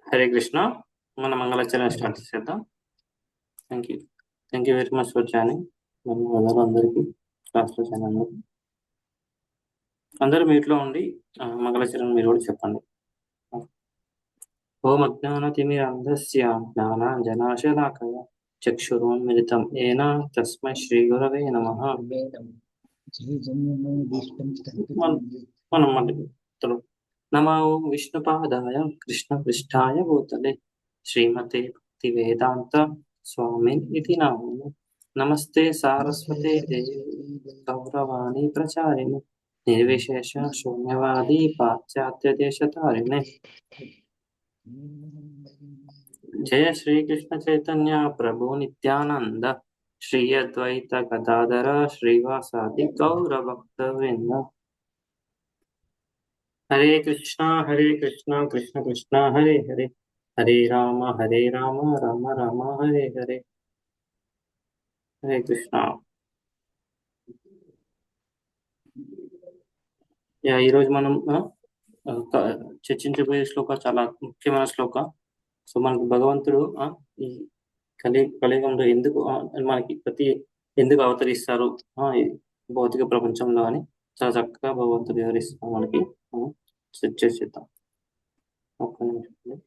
హరే కృష్ణ. మన మంగళాచరణ స్టార్ట్ చేద్దాం. Thank you very much for joining. అందరికీ క్లాస్లో జాయిన్ అన్నారు. అందరూ మీట్లో ఉండి మంగళాచరణ మీరు కూడా చెప్పండి. ఓం అజ్ఞానతిమిరంధస్య జ్ఞానాంజనాశలాకయ చక్షురున్మిలితం ఏన తస్మై శ్రీ గురవే నమః. మనం నమో విష్ణుపాదాయ కృష్ణపృష్ఠాయ భూతలే శ్రీమతే భక్తివేదాంత స్వామిన్ ఇతి నామినే. నమస్తే సారస్వతే దేవి గౌరవాణి ప్రచారిణి నిర్విశేష శూన్యవాది పాశ్చాత్య దేశతారిణి. జయ శ్రీకృష్ణ చైతన్య ప్రభు నిత్యానంద శ్రీ అద్వైత గదాధర శ్రీవాసాది గౌర భక్త వృంద. హరే కృష్ణ కృష్ణ కృష్ణ హరే హరే హరే రామ రామ రామ హరే హరే. హరే కృష్ణ. ఈరోజు మనం చర్చించబోయే శ్లోక చాలా ముఖ్యమైన శ్లోక. సో మనకు భగవంతుడు ఈ కలియుగంలో ఎందుకు మనకి ఎందుకు అవతరిస్తారు భౌతిక ప్రపంచంలో అని చాలా చక్కగా భగవంతుడు వివరిస్తాం. మనకి చేద్దాం. ఒక్క నిమిషం.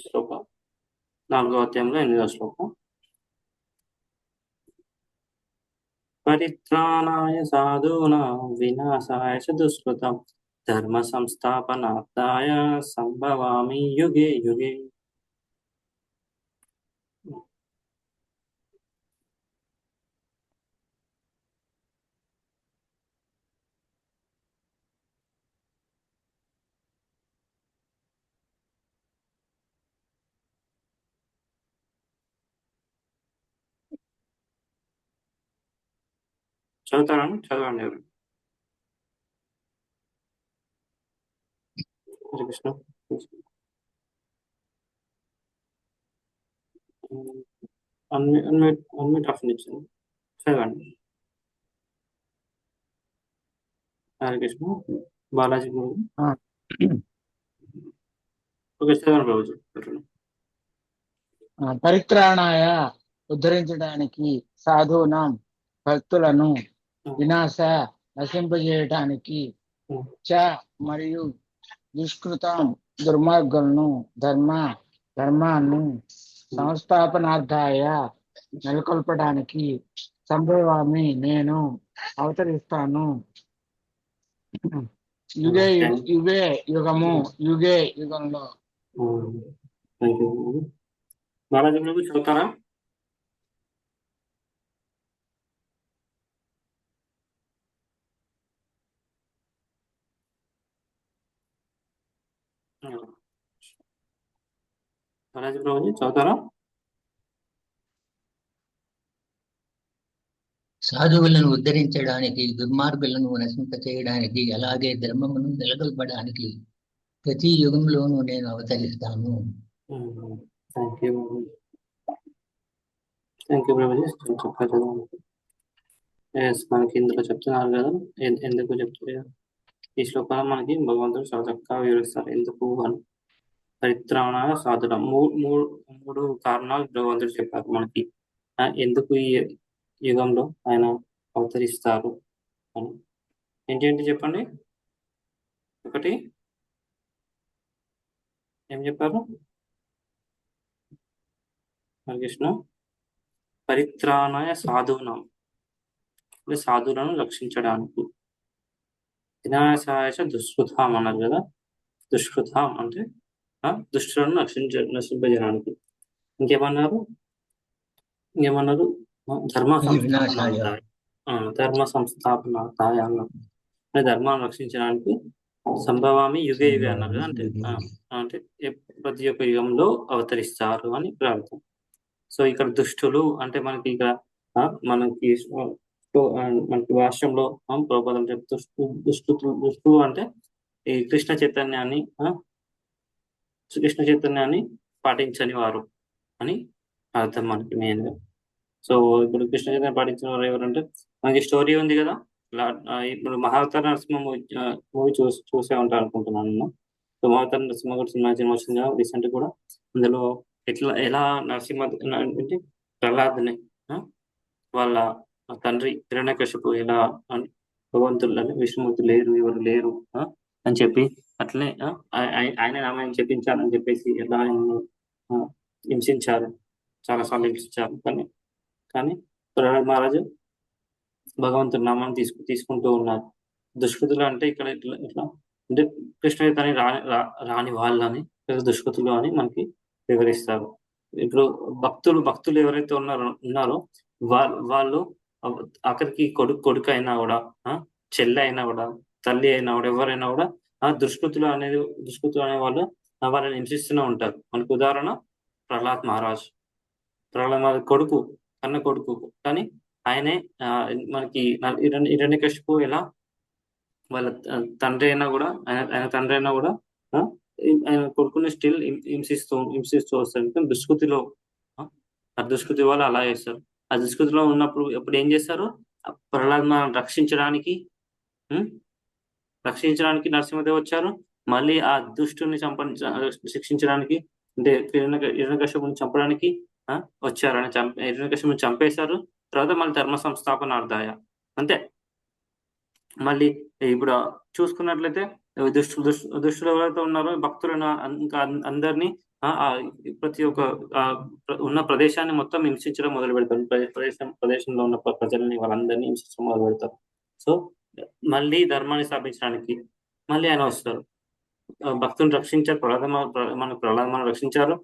శ్లోక 4వ అధ్యాయంలో 8వ శ్లోకం. పరిత్రాణాయ సాధూనాం వినాశాయ చ దుష్కృతం ధర్మ సంస్థాపనార్థాయ సంభవామి యుగే యుగే. చదవండి. హరే కృష్ణ. అన్మ్యూట్ ఆప్షన్ ఇచ్చింది, చదవండి. హరే కృష్ణ. బాలాజీ బాబు. ఓకే, చదవండి బాబుజీ. పరిత్రాణాయ ఉద్ధరించడానికి, సాధువునం భక్తులను వినాశ నశింపజేయటానికి, చ మరియు దుష్కృతం దుర్మార్గులను ధర్మాన్ని సంస్థాపనార్థాయ నెలకొల్పడానికి సంభవామి నేను అవతరిస్తాను యుగే యుగంలో. బాలాజీ బాబు చదువుతారా? బాలాజీ బాబుజీ చదువుతారా? సాధువులను ఉద్ధరించడానికి, దుర్మార్గులను నశింపచేయడానికి, అలాగే ధర్మమును నెలకొల్పడానికి ప్రతి యుగంలోనూ నేను అవతరిస్తాను. మనకి ఇందులో చెప్తున్నారు కదా, ఎందుకు చెప్తారు ఈ శ్లోకాలు మనకి భగవంతుడు చాలా చక్కగా వివరిస్తారు. ఎందుకు అని పరిత్రాణ సాధన మూడు కారణాలు భగవంతుడు చెప్పారు మనకి. ఎందుకు ఈ యుగంలో ఆయన అవతరిస్తారు అని. ఏంటి చెప్పండి. ఒకటి ఏం చెప్పారు? కృష్ణ పరిత్రాణాయ సాధూనాం, సాధువులను రక్షించడానికి. వినాశాయ దుష్కృతాం అన్నారు కదా. దుష్కృతాం అంటే దుష్టులను నశింపజేయడానికి. ఇంకేమన్నారు? ధర్మ సంస్థాపనార్థాయ అన్నారు. ధర్మాన్ని రక్షించడానికి సంభవామి యుగే యుగే అన్నారు కదా. అంటే ప్రతి ఒక్క యుగంలో అవతరిస్తారు అని ఇక్కడ అర్థం. సో ఇక్కడ దుష్టులు అంటే మనకి ఇక్కడ మనకి మనకి భాష్యంలో ప్రభుపదం చెప్తూ దుష్టులు అంటే ఈ కృష్ణ చైతన్యాన్ని పాటించని వారు అని అర్థం మనకి మెయిన్ గా. సో ఇప్పుడు కృష్ణ చైతన్యం పాటించిన వారు ఎవరంటే మనకి స్టోరీ ఉంది కదా. ఇప్పుడు మహావతార నరసింహ మూవీ చూసే ఉంటారు అనుకుంటున్నాను. సో మహావతార నరసింహ కూడా సినిమా వచ్చింది కదా రీసెంట్ కూడా. అందులో ఎలా నరసింహ అంటే ప్రహ్లాద్ని వాళ్ళ తండ్రి హిరణ్యకశిపు ఎలా భగవంతులు విష్ణుమూర్తి లేరు ఎవరు లేరు అని చెప్పి అట్లనే ఆయన నామాన్ని చెప్పించాలని చెప్పేసి ఎలా ఆయన్ని హింసించారు, చాలాసార్లు హింసించారు. కానీ ప్రహ్లాద్ మహారాజు భగవంతుడి నామాన్ని తీసుకుంటూ ఉన్నారు. దుష్కృతులు అంటే ఇక్కడ ఇట్లా అంటే కృష్ణ చైతన్యం రాని వాళ్ళని దుష్కృతులు అని మనకి వివరిస్తారు. ఇప్పుడు భక్తులు ఎవరైతే ఉన్నారో వాళ్ళు అక్కడికి కొడుకు అయినా కూడా చెల్లి అయినా కూడా తల్లి అయినా కూడా ఎవరైనా కూడా దుష్కృతులు అనే వాళ్ళు వాళ్ళని హింసిస్తూనే ఉంటారు. మనకు ఉదాహరణ ప్రహ్లాద్ మహారాజ్ కొడుకు కన్న కొడుకు, కానీ ఆయనే మనకి హిరణ్యకశిపు ఎలా వాళ్ళ తండ్రి అయినా కూడా ఆయన తండ్రి అయినా కూడా ఆయన కొడుకుని స్టిల్ హింసిస్తూ వస్తారు. దుష్కృతిలో ఆ దుష్కృతి వాళ్ళు అలా చేస్తారు. ఆ దుష్కృతిలో ఉన్నప్పుడు ఎప్పుడు ఏం చేస్తారు, ప్రహ్లాద్ రక్షించడానికి నరసింహదేవ్ వచ్చారు. మళ్ళీ ఆ దుష్టుని శిక్షించడానికి అంటే హిరణ్యకశిపుని చంపడానికి వచ్చారు. హిరణ్యకశిపుని చంపేశారు. తర్వాత మళ్ళీ ధర్మ సంస్థాపనార్థాయ అంతే. మళ్ళీ ఇప్పుడు చూసుకున్నట్లయితే దుష్టులు ఎవరైతే ఉన్నారో భక్తులను ఇంకా అందరినీ ప్రతి ఒక్క ఉన్న ప్రదేశాన్ని మొత్తం హింసించడం మొదలు పెడతారు. ప్రదేశంలో ఉన్న ప్రజల్ని వాళ్ళందరినీ హింసించడం మొదలు పెడతారు. సో మళ్ళీ ధర్మాన్ని స్థాపించడానికి మళ్ళీ ఆయన వస్తారు. భక్తులను రక్షించారు, ప్రహ్లాద్ రక్షించారు,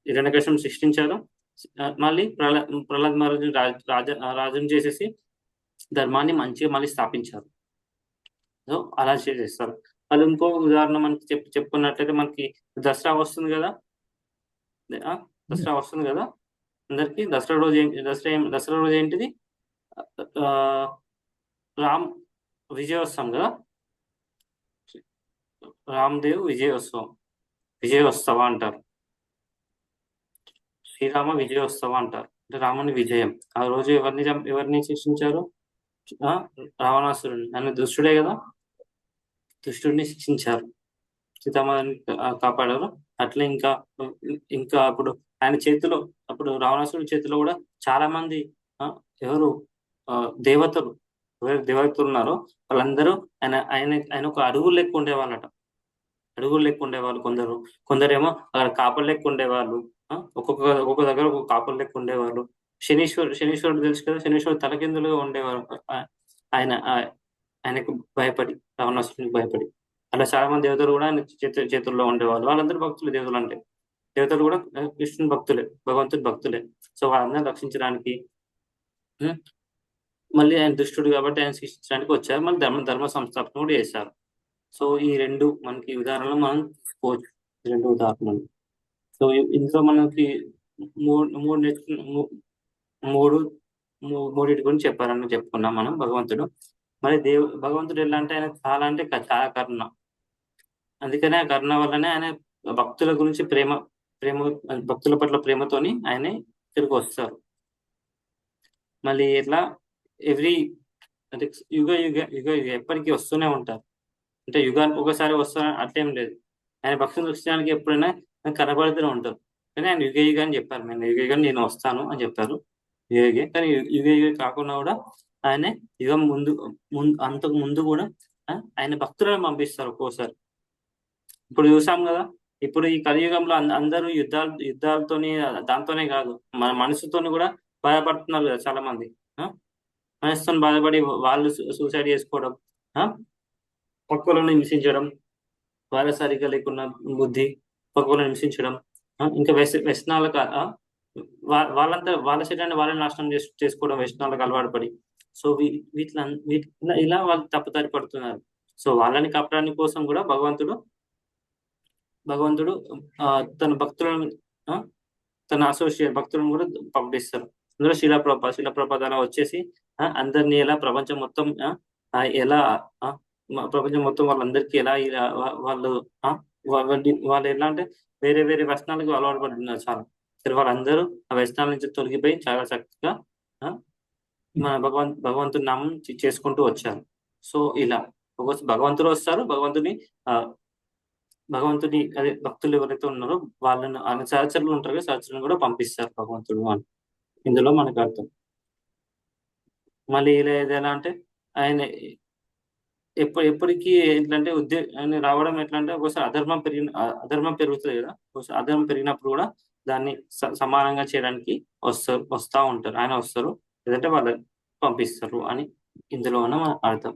హిరణ్యకశిపుని సృష్టించారు. మళ్ళీ ప్రహ్లాద్ మహారాజు రాజుని చేసేసి ధర్మాన్ని మంచిగా మళ్ళీ స్థాపించారు. సో అలా చేసేస్తారు. అది ఇంకో ఉదాహరణ మనకి చెప్పుకున్నట్లయితే మనకి దసరా వస్తుంది కదా. అందరికి దసరా రోజు ఏంటిది, రామ్ విజయోత్సవం కదా. రామ్దేవ్ విజయోత్సవ అంటారు. శ్రీరామ విజయోత్సవ అంటారు. అంటే రాముని విజయం. ఆ రోజు ఎవరిని శిక్షించారు, రావణాసురుని. ఆయన దుష్టుడే కదా, దుష్టుడిని శిక్షించారు, సీతామాతని కాపాడారు. అట్లే ఇంకా అప్పుడు ఆయన చేతిలో, అప్పుడు రావణాసురుడి చేతిలో కూడా చాలా మంది ఎవరు దేవతలు ఉన్నారో వాళ్ళందరూ ఆయన ఒక అడుగు లెక్క ఉండేవాళ్ళట. కొందరేమో అక్కడ కాపలు లెక్క ఉండేవాళ్ళు. ఒక్కొక్క దగ్గర ఒక్కొక్క కాపలు లెక్క ఉండేవాళ్ళు. శనీశ్వరుడు తెలుసు కదా, శనీశ్వరుడు తలకిందులుగా ఉండేవారు ఆయనకు భయపడి, రావణాసురునికి భయపడి. అలా చాలా మంది దేవతలు కూడా ఆయన చేతుల్లో ఉండేవాళ్ళు. వాళ్ళందరూ భక్తులు. దేవతలు కూడా కృష్ణుని భక్తులే, భగవంతుడి భక్తులే. సో వాళ్ళందరినీ రక్షించడానికి మళ్ళీ ఆయన దుష్టుడు కాబట్టి ఆయన శిక్షించడానికి వచ్చారు. మళ్ళీ ధర్మ సంస్థాపన కూడా చేశారు. సో ఈ రెండు మనకి ఉదాహరణలు మనం తీసుకోవచ్చు, ఈ రెండు ఉదాహరణలు. సో ఇందులో మనకి మూడింటి గురించి చెప్పుకున్నాం మనం. భగవంతుడు మరి భగవంతుడు ఎలా అంటే ఆయన చాలా కరుణ. అందుకనే ఆ కరుణ వల్లనే ఆయన భక్తుల గురించి భక్తుల పట్ల ప్రేమతోని ఆయనే తిరిగి వస్తారు. మళ్ళీ ఇట్లా అంటే యుగ ఎప్పటికీ వస్తూనే ఉంటారు. అంటే యుగానికి ఒకసారి వస్తారని అట్లేం లేదు. ఆయన భక్తుల దృష్టికి ఎప్పుడైనా కనబడుతూనే ఉంటారు. కానీ ఆయన యుగ అని చెప్పారు. నేను వస్తాను అని చెప్పారు. యుగే కానీ యుగ కాకుండా కూడా ఆయన యుగం అంతకు ముందు కూడా ఆయన భక్తులను పంపిస్తారు ఒక్కోసారి. ఇప్పుడు చూసాం కదా, ఇప్పుడు ఈ కలియుగంలో అందరూ యుద్ధాలతోని దాంతోనే కాదు, మన మనసుతోని కూడా బాధపడుతున్నారు కదా చాలా మంది. మనసుతో బాధపడి వాళ్ళు సూసైడ్ చేసుకోవడం, పక్కలను హింసించడం, వాళ్ళ సరిగ్గా లేకున్న బుద్ధి పక్కలను హింసించడం, ఇంకా వ్యసనాలకు వాళ్ళ శరీరాన్ని వాళ్ళని నాశనం చేసుకోవడం, వ్యసనాలకు అలవాటు పడి సో ఇలా వాళ్ళు తప్పుదారి పడుతున్నారు. సో వాళ్ళని కప్పడానికి కోసం కూడా భగవంతుడు తన భక్తులను ఆ, తన అసోసియేట్ భక్తులను కూడా పంపిస్తారు. అందులో శిలా అలా వచ్చేసి అందరినీ ఎలా ప్రపంచం మొత్తం ఎలా ప్రపంచం మొత్తం వాళ్ళందరికీ ఎలా ఇలా వాళ్ళు వాళ్ళు ఎలా అంటే వేరే వేరే వ్యసనాలకు అలవాటు పడుతున్నారు చాలా. సరే వాళ్ళందరూ ఆ వ్యసనాల నుంచి తొలగిపోయి చాలా చక్కగా ఆ, మన భగవంతుని నామం చేసుకుంటూ వచ్చారు. సో ఇలా భగవంతుడు వస్తారు, భగవంతుడి అదే భక్తులు ఎవరైతే ఉన్నారో వాళ్ళని ఆయన సహచరులు ఉంటారు కదా, సహచరులను కూడా పంపిస్తారు భగవంతుడు అని ఇందులో మనకు అర్థం. మళ్ళీ ఇలా ఏదైనా అంటే ఆయన ఎప్పటికీ ఎట్లంటే ఆయన రావడం ఎట్లా అంటే ఒకసారి అధర్మం పెరుగుతుంది కదా, ఒకసారి అధర్మం పెరిగినప్పుడు కూడా దాన్ని సమానంగా చేయడానికి వస్తా ఉంటారు. ఆయన వస్తారు లేదంటే వాళ్ళు పంపిస్తారు అని ఇందులో ఉన్న అర్థం.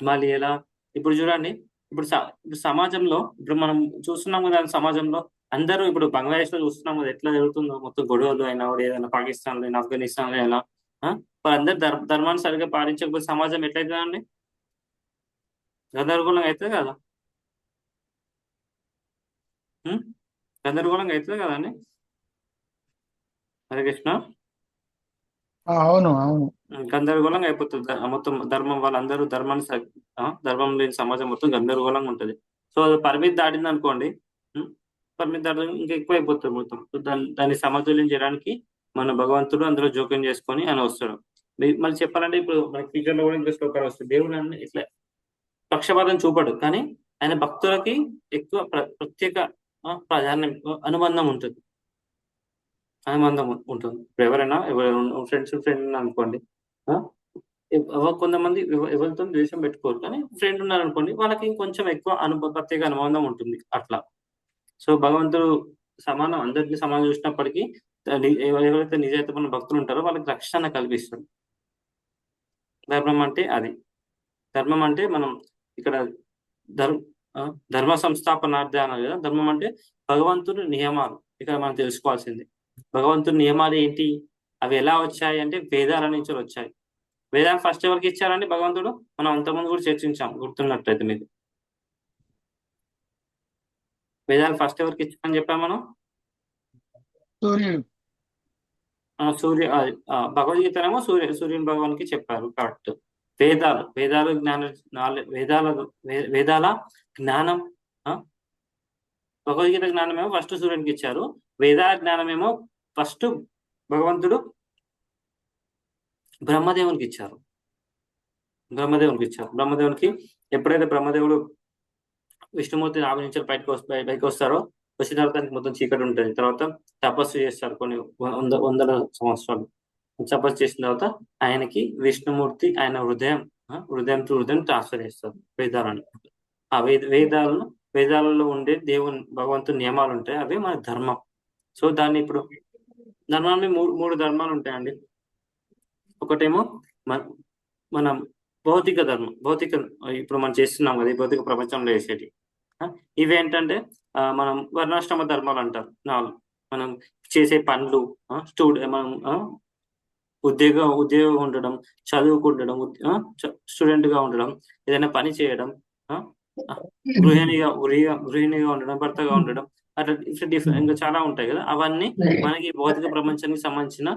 మళ్ళీ ఎలా ఇప్పుడు చూడండి, ఇప్పుడు సమాజంలో ఇప్పుడు మనం చూస్తున్నాం కదా, సమాజంలో అందరూ ఇప్పుడు బంగ్లాదేశ్ లో చూస్తున్నాం కదా ఎట్లా జరుగుతుందో, మొత్తం గొడవలు అయినా కూడా ఏదైనా పాకిస్తాన్ లో అయినా ఆఫ్ఘనిస్తాన్ లో అయినా వాళ్ళందరూ ధర్మాన్ని సరిగ్గా పాటించకపోతే సమాజం ఎట్లయితుందండి? గందరగోళంగా అవుతుంది కదా, గందరగోళంగా అవుతుంది కదండి. హరే కృష్ణ. అవును అవును. గందరగోళంగా అయిపోతుంది మొత్తం ధర్మం. వాళ్ళందరూ ధర్మం లేని సమాజం మొత్తం గందరగోళంగా ఉంటది. సో అది పరిమితి దాటింది అనుకోండి, పరిమితి దాటి ఇంకా ఎక్కువ అయిపోతుంది మొత్తం. దాన్ని సమతుల్యం చేయడానికి మన భగవంతుడు అందులో జోక్యం చేసుకొని ఆయన వస్తాడు. మళ్ళీ చెప్పాలంటే ఇప్పుడు మన ఫ్యూచర్ లో కూడా ఇంకా శ్లోకాలు వస్తాయి. దేవుడు అన్ని ఇట్లా పక్షపాతం చూపడు, కానీ ఆయన భక్తులకి ఎక్కువ ప్రత్యేక ప్రాధాన్యం అనుబంధం ఉంటుంది. ఇప్పుడు ఎవరైనా ఫ్రెండ్ అనుకోండి, కొంతమంది ఎవరితో ద్వేషం పెట్టుకోరు, కానీ ఫ్రెండ్ ఉన్నారనుకోండి వాళ్ళకి ఇంకొంచెం ఎక్కువ ప్రత్యేక అనుబంధం ఉంటుంది అట్లా. సో భగవంతుడు అందరికీ సమానం చూసినప్పటికీ ఎవరైతే నిజాయితీమైన భక్తులు ఉంటారో వాళ్ళకి రక్షణ కల్పిస్తాడు. ధర్మం అంటే అది. ధర్మం అంటే మనం ఇక్కడ ధర్మ సంస్థాపనార్థ అన్నారు కదా. ధర్మం అంటే భగవంతుడి నియమాలు. ఇక్కడ మనం తెలుసుకోవాల్సింది భగవంతుడి నియమాలు ఏంటి, అవి ఎలా వచ్చాయి అంటే వేదాల నుంచి వచ్చాయి. వేదాలు ఫస్ట్ ఎవరికి ఇచ్చారండి భగవంతుడు? మనం అంతకుముందు కూడా చర్చించాం, గుర్తున్నట్లయితే మీకు. వేదాలు ఫస్ట్ ఎవరికి ఇచ్చారని చెప్పాం మనం? సూర్యుడు. భగవద్గీతనేమో సూర్యుని భగవానికి చెప్పారు, కరెక్ట్. వేదాల జ్ఞానం, భగవద్గీత జ్ఞానమేమో ఫస్ట్ సూర్యునికి ఇచ్చారు. వేదాల జ్ఞానమేమో ఫస్ట్ భగవంతుడు బ్రహ్మదేవునికి ఇచ్చారు. బ్రహ్మదేవునికి ఎప్పుడైతే బ్రహ్మదేవుడు విష్ణుమూర్తిని ఆవరించారు పైకి వస్తారో, వచ్చిన తర్వాత మొత్తం చీకటి ఉంటుంది. తర్వాత తపస్సు చేస్తారు కొన్ని వందల సంవత్సరాలు. తపస్సు చేసిన తర్వాత ఆయనకి విష్ణుమూర్తి ఆయన హృదయం టు హృదయం ట్రాన్స్ఫర్ చేస్తారు వేదాలను. ఆ వేదాలలో ఉండే భగవంతుని నియమాలు ఉంటాయి, అవే మన ధర్మం. సో దాన్ని ఇప్పుడు ధర్మాన్ని మూడు ధర్మాలు ఉంటాయండి. ఒకటేమో మన భౌతిక ధర్మం, ఇప్పుడు మనం చేస్తున్నాం కదా ఈ భౌతిక ప్రపంచంలో చేసేటి. ఇవేంటంటే మనం వర్ణాశ్రమ ధర్మాలు అంటారు. మనం చేసే పనులు, మనం ఉద్యోగం ఉండడం, చదువుకుండడం, స్టూడెంట్ గా ఉండడం, ఏదైనా పని చేయడం, గృహిణిగా ఉండడం, భర్తగా ఉండడం, అట్లా డిఫరెంట్ ఇంకా చాలా ఉంటాయి కదా. అవన్నీ మనకి భౌతిక ప్రపంచానికి సంబంధించిన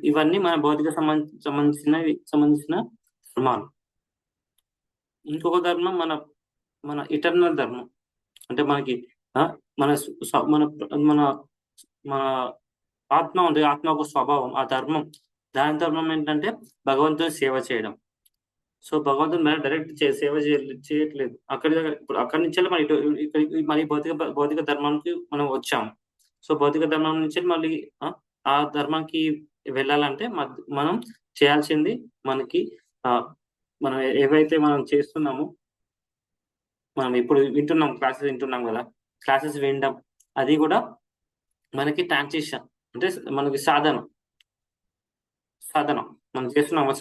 ఇవన్నీ మన భౌతిక సంబంధించిన ధర్మాలు. ఇంకొక ధర్మం మన ఇటర్నల్ ధర్మం, అంటే మనకి మన మన మన ఆత్మ ఉంది, ఆత్మ ఒక స్వభావం, ఆ ధర్మం. దాని ధర్మం ఏంటంటే భగవంతుని సేవ చేయడం. సో భగవంతుని మనం డైరెక్ట్ సేవ చేయట్లేదు, అక్కడి నుంచి మళ్ళీ భౌతిక ధర్మానికి మనం వచ్చాం. సో భౌతిక ధర్మం నుంచి మళ్ళీ ఆ ధర్మానికి వెళ్ళాలంటే మనం చేయాల్సింది మనం ఏవైతే మనం చేస్తున్నామో, మనం ఇప్పుడు క్లాసెస్ వింటున్నాం కదా, క్లాసెస్ వినడం అది కూడా మనకి ట్రాన్సిషన్, అంటే మనకి సాధన మనం చేస్తున్నాము,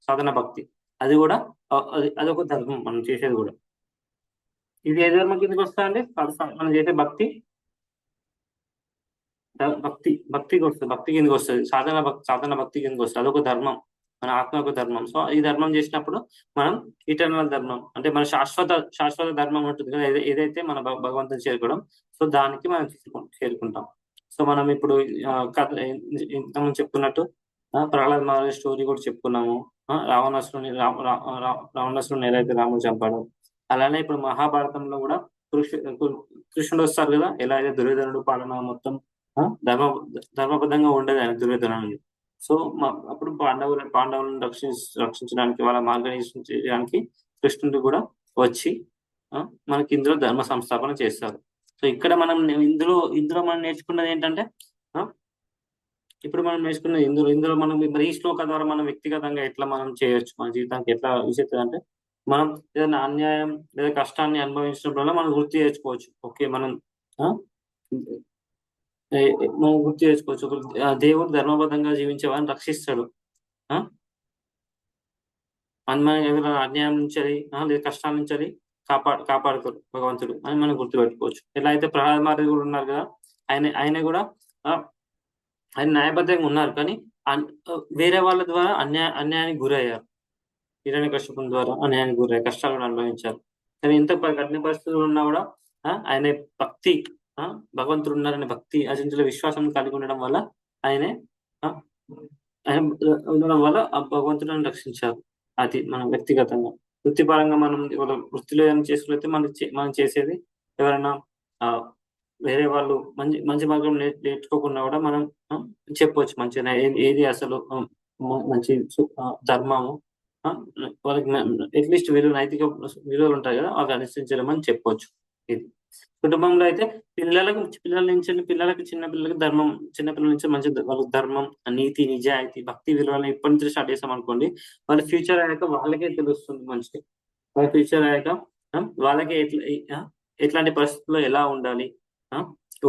సాధన భక్తి, అది కూడా అదొక ధర్మం మనం చేసేది కూడా. ఇది ఏ ధర్మం కిందకి వస్తా అండి? మనం చేసే భక్తి భక్తికి వస్తుంది, భక్తి కిందకి వస్తుంది, సాధన భక్తి కిందకి వస్తుంది. అదొక ధర్మం, మన ఆత్మ యొక్క ధర్మం. సో ఈ ధర్మం చేసినప్పుడు మనం ఇటర్నల్ ధర్మం అంటే మన శాశ్వత ధర్మం ఉంటుంది కదా, ఏదైతే మన భగవంతుని చేరుకోవడం. సో దానికి మనం చేరుకుంటాం. సో మనం ఇప్పుడు కథ ఇంతకుముందు చెప్పుకున్నట్టు ప్రహ్లాద్ మహారాజ్ స్టోరీ కూడా చెప్పుకున్నాము. రావణాసురుని ఎలా అయితే రాముడు చంపాడు, అలానే ఇప్పుడు మహాభారతంలో కూడా కృష్ణుడు వస్తారు కదా, ఎలా అయితే దుర్యోధనుడు పాలన మొత్తం ధర్మ ధర్మబద్ధంగా ఉండేది ఆయన దుర్యోధనుడు. సో అప్పుడు పాండవులను రక్షించడానికి, వాళ్ళ మార్గదర్శించడానికి కృష్ణుడు కూడా వచ్చి మనకి ఇందులో ధర్మ సంస్థాపన చేస్తారు. సో ఇక్కడ మనం ఇందులో మనం నేర్చుకున్నది ఏంటంటే, ఇప్పుడు మనం నేర్చుకున్నది ఇందులో మనం మరి ఈ శ్లోక ద్వారా మనం వ్యక్తిగతంగా ఎట్లా మనం చేయొచ్చు, మన జీవితానికి ఎట్లా విషయం అంటే, మనం ఏదైనా అన్యాయం లేదా కష్టాన్ని అనుభవించినప్పుడు మనం గుర్తు చేసుకోవచ్చు. ఓకే, మనం గుర్తు చేసుకోవచ్చు. దేవుడు ధర్మబద్ధంగా జీవించే వారిని రక్షిస్తాడు. మన ఎవరైనా అన్యాయం నుంచి లేదా కష్టాల నుంచి కాపాడుతాడు భగవంతుడు అని మనం గుర్తుపెట్టుకోవచ్చు. ఎలా అయితే ప్రహ్లాద్ మహారాజ్ కూడా ఉన్నారు కదా, ఆయన కూడా ఆయన న్యాయబద్ధంగా ఉన్నారు, కానీ వేరే వాళ్ళ ద్వారా అన్యాయానికి గురయ్యారు. హిరణ్యకశిపుని ద్వారా అన్యాయానికి గురయ్యారు, కష్టాలు కూడా అనుభవించారు. కానీ ఇంత కఠిన పరిస్థితులు ఉన్నా కూడా ఆయన భక్తి, భగవంతుడు ఉన్నారనే భక్తి, అచంచల విశ్వాసం కలిగి ఉండడం వల్ల ఆయన ఉండడం వల్ల భగవంతుడిని రక్షించారు. అది మనం వ్యక్తిగతంగా. వృత్తిపరంగా మనం వృత్తిలో ఏమైనా చేసుకుంటే మనం చేసేది, ఎవరైనా వేరే వాళ్ళు మంచి మార్గం నేర్చుకోకుండా కూడా మనం చెప్పవచ్చు మంచిగా ఏది అసలు మంచి ధర్మము, వాళ్ళకి అట్లీస్ట్ నైతిక విలువలు ఉంటాయి కదా, అవి అనుసరించడం అని చెప్పొచ్చు. ఇది కుటుంబంలో అయితే పిల్లలకి చిన్నపిల్లలకి ధర్మం, చిన్నపిల్లల నుంచి మంచి వాళ్ళకి ధర్మం, నీతి, నిజాయితీ, భక్తి విలువలను ఇప్పటి నుంచి స్టార్ట్ చేసాం అనుకోండి, వాళ్ళ ఫ్యూచర్ అయ్యాక వాళ్ళకే తెలుస్తుంది మంచిగా. వాళ్ళ ఫ్యూచర్ అయ్యాక వాళ్ళకి ఎట్లాంటి పరిస్థితుల్లో ఎలా ఉండాలి,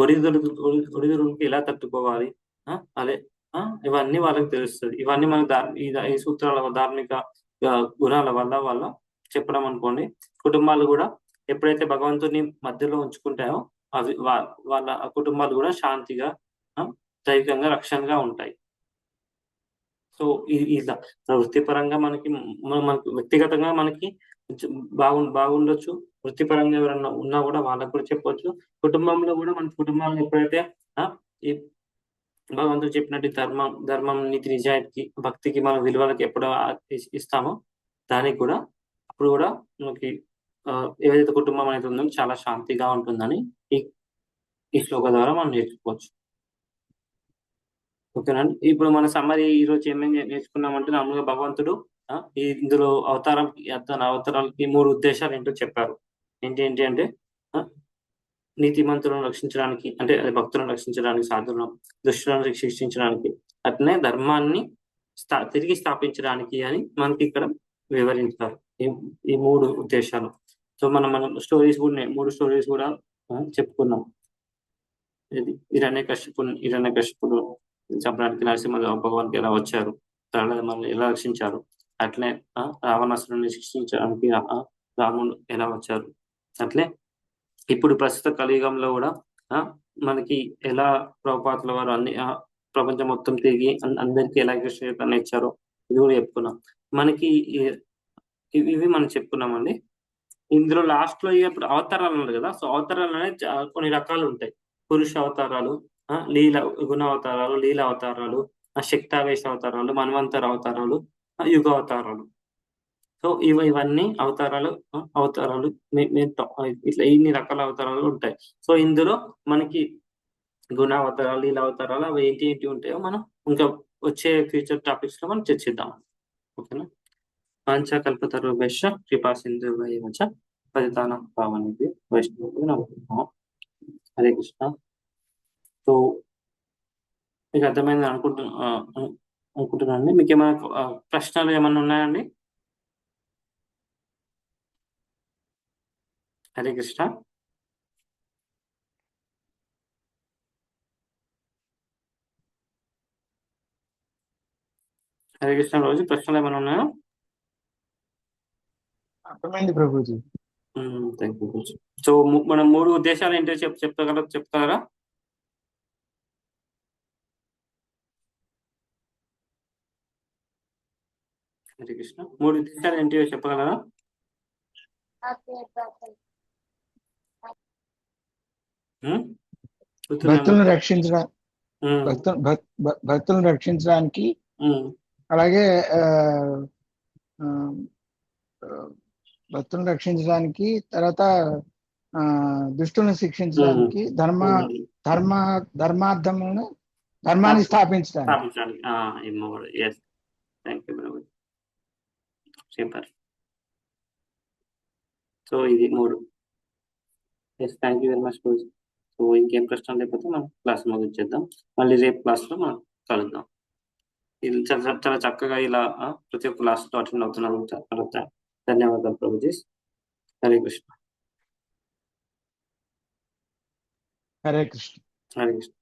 ఒడిదుడుకు ఎలా తట్టుకోవాలి, అదే ఇవన్నీ వాళ్ళకి తెలుస్తుంది. ఇవన్నీ మన ఈ సూత్రాల ధార్మిక గుణాల వల్ల చెప్పడం అనుకోండి. కుటుంబాలు కూడా ఎప్పుడైతే భగవంతుని మధ్యలో ఉంచుకుంటాయో అవి వాళ్ళ కుటుంబాలు కూడా శాంతిగా, దైవికంగా, రక్షణగా ఉంటాయి. సో ఇలా వృత్తిపరంగా మనకి వ్యక్తిగతంగా మనకి బాగుండొచ్చు. వృత్తిపరంగా ఎవరన్నా ఉన్నా కూడా వాళ్ళకు కూడా చెప్పొచ్చు. కుటుంబంలో కూడా మన కుటుంబాలను ఎప్పుడైతే ఈ భగవంతుడు చెప్పినట్టు ధర్మం, నీతి, నిజాయితీ, భక్తికి మన విలువలకి ఎప్పుడు ఇస్తామో దానికి కూడా అప్పుడు కూడా మనకి ఏదైతే కుటుంబం అనేది ఉందో చాలా శాంతిగా ఉంటుందని ఈ శ్లోక ద్వారా మనం నేర్చుకోవచ్చు. ఓకేనండి. ఇప్పుడు మన సమ్మరీ ఈ రోజు ఏమేమి నేర్చుకున్నామంటే, మామూలుగా భగవంతుడు ఇందులో అవతారాలకి 3 ఉద్దేశాలు ఏంటో చెప్పారు. ఏంటి అంటే నీతిమంతులను రక్షించడానికి, అంటే భక్తులను రక్షించడానికి, సాధులను, దుష్టులను శిక్షించడానికి, అట్లనే ధర్మాన్ని తిరిగి స్థాపించడానికి అని మనకి ఇక్కడ వివరించారు ఈ 3 ఉద్దేశాలు. సో మనం స్టోరీస్ కూడా 3 స్టోరీస్ కూడా చెప్పుకున్నాం. హిరణ్యకశిపుడు చంపడానికి నరసింహ భగవాన్కి ఎలా వచ్చారు, మనల్ని ఎలా రక్షించారు, అట్లే రావణాసురుని శిక్షించడానికి రాముడు ఎలా వచ్చారు, అట్లే ఇప్పుడు ప్రస్తుత కలియుగంలో కూడా మనకి ఎలా ప్రభుపాదుల వారు అన్ని ప్రపంచం మొత్తం తిరిగి అందరికీ ఎలా కృష్ణ ఇచ్చారో ఇది కూడా చెప్పుకున్నాం. మనకి ఇవి మనం చెప్పుకున్నామండి. ఇందులో లాస్ట్ లో ఇప్పుడు అవతారాలు ఉన్నాయి కదా, సో అవతారాలు అనేది కొన్ని రకాలు ఉంటాయి. పురుష అవతారాలు, గుణ అవతారాలు, లీల అవతారాలు, శక్తావేశ అవతారాలు, మన్వంతర అవతారాలు, యుగ అవతారాలు. సో ఇవన్నీ అవతారాలు ఇట్లా ఇన్ని రకాల అవతారాలు ఉంటాయి. సో ఇందులో మనకి గుణ అవతారాలు, లీల అవతారాలు అవి ఏంటి ఉంటాయో మనం ఇంకా వచ్చే ఫ్యూచర్ టాపిక్స్ లో మనం చర్చిద్దాం. ఓకేనా. పంచకల్పతరుభ్యశ్చ కృపా సింధుభ్యశ్చ పతితానాం పావనేభ్యో వైష్ణవేభ్యో నమో నమః. హరే కృష్ణ. సో మీకు అర్థమైంది అనుకుంటున్నానండి. మీకు ఏమైనా ప్రశ్నలు ఏమైనా ఉన్నాయండి? హరే కృష్ణ. హరే కృష్ణ. రోజు ప్రశ్నలు ఏమైనా ఉన్నాయా? అర్థమైంది ప్రభుజీ. Thank you. సో మనం 3 ఉద్దేశాలు ఏంటో చెప్తారా? హరే కృష్ణ. 3 ఉద్దేశాలు ఏంటివో చెప్పగలరా? ఉమ్? గుర్తున్నాయా? భక్తులను రక్షించడం ఉమ్, భక్తులను రక్షించడానికి, ఉమ్, అలాగే ఆ, ఆ, భక్తులను రక్షించడానికి, తర్వాత దుష్టులను శిక్షించడానికి, ఉమ్. ధర్మాన్ని స్థాపించడానికి. స్థాపించాలి. ఏమో yes. Thank you brother. Super. So ఇది 3. Yes, thank you very much రోజు. సో ఇంకేం ప్రశ్న లేకపోతే మనం క్లాస్ ముగించేద్దాం. మళ్ళీ రేపు క్లాస్లో మనం కలుద్దాం. ఇది చాలా చాలా చక్కగా ఇలా ప్రతి ఒక్క క్లాస్లో అటెండ్ అవుతున్నారు. చాలా ధన్యవాదాలు ప్రభుజీ. హరే కృష్ణ. హరే కృష్ణ. హరే కృష్ణ.